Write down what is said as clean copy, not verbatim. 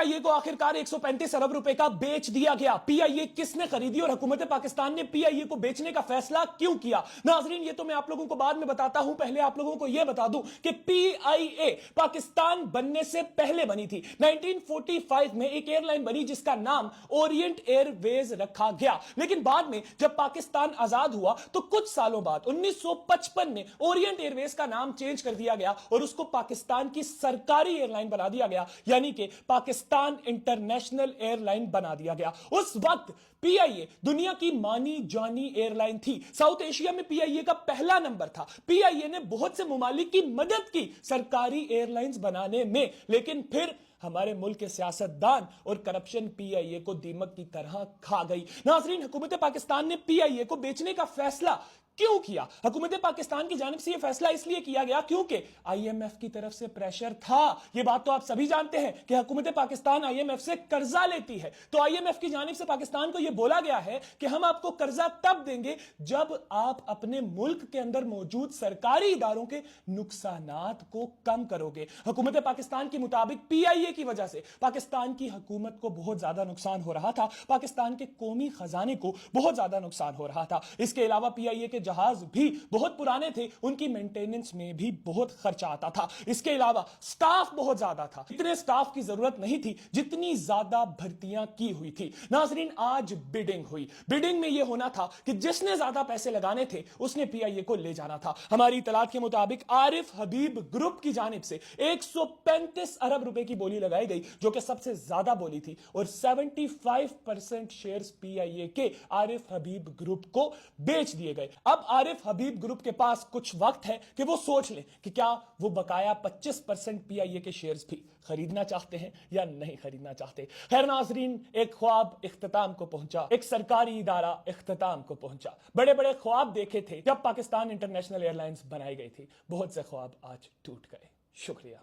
PIA को आखिरकार 135 अरब रुपए का बेच दिया गया। PIA किसने खरीदी और हुकूमत पाकिस्तान ने PIA को बेचने का फैसला क्यों किया? नाजरीन, ये तो मैं आप लोगों को बाद में बताता हूं, पहले आप लोगों को यह बता दूं कि PIA पाकिस्तान बनने से पहले बनी थी। 1945 में एक एयरलाइन बनी जिसका नाम ओरिएंट एयरवेज रखा गया, लेकिन बाद में जब पाकिस्तान आजाद हुआ तो कुछ सालों बाद 1955 में ओरिएंट एयरवेज का नाम चेंज कर दिया गया और उसको पाकिस्तान की सरकारी एयरलाइन बना दिया गया, यानी कि पाकिस्तान इंटरनेशनल एयरलाइन बना दिया गया। उस वक्त PIA दुनिया की मानी जानी एयरलाइन थी। साउथ एशिया में PIA का पहला नंबर था। PIA ने बहुत से ममालिक की मदद की सरकारी एयरलाइंस बनाने में, लेकिन फिर हमारे मुल्क के सियासतदान और करप्शन PIA को दीमक की तरह खा गई। नाज़रीन, हुकूमत पाकिस्तान ने PIA को बेचने का फैसला क्यों किया? हुकूमत पाकिस्तान की जानिब से यह फैसला इसलिए किया गया क्योंकि IMF की तरफ से प्रेशर था। यह बात तो आप सभी जानते हैं कि हुकूमत पाकिस्तान IMF से कर्जा लेती है, तो IMF की जानिब से पाकिस्तान को यह बोला गया है कि हम आपको कर्जा तब देंगे जब आप अपने मुल्क के अंदर मौजूद सरकारी इदारों के नुकसानात को कम करोगे। हुकूमत पाकिस्तान के मुताबिक PIA की वजह से पाकिस्तान की हुकूमत को बहुत ज्यादा नुकसान हो रहा था, पाकिस्तान के कौमी खजाने को बहुत ज्यादा नुकसान हो रहा था। इसके अलावा PIA के जहाज भी बहुत पुराने थे, उनकी मेंटेनेंस में भी बहुत खर्चा आता था। इसके अलावा स्टाफ बहुत ज्यादा था, इतने स्टाफ की जरूरत नहीं थी जितनी ज्यादा भर्तियां की हुई थी। नाजरीन, आज बिडिंग हुई। बिडिंग में यह होना था कि जिसने ज्यादा पैसे लगाने थे उसने PIA को ले जाना था। हमारी इतलात के मुताबिक आरिफ हबीब ग्रुप की जानिब से 135 अरब रुपए की बोली लगाई गई, जो कि सबसे ज्यादा बोली थी, और 75% शेयर्स PIA के आरिफ हबीब ग्रुप को बेच दिए गए। अब आरिफ हबीब ग्रुप के पास कुछ वक्त है कि वो सोच लें कि क्या वो बकाया 25% PIA के शेयर्स भी खरीदना चाहते हैं या नहीं खरीदना चाहते। खैर नाजरीन, एक ख्वाब इख्तिताम को पहुंचा, एक सरकारी इदारा इख्तिताम को पहुंचा। बड़े बड़े ख्वाब देखे थे जब पाकिस्तान इंटरनेशनल एयरलाइंस बनाई गई थी, बहुत से ख्वाब आज टूट गए। शुक्रिया।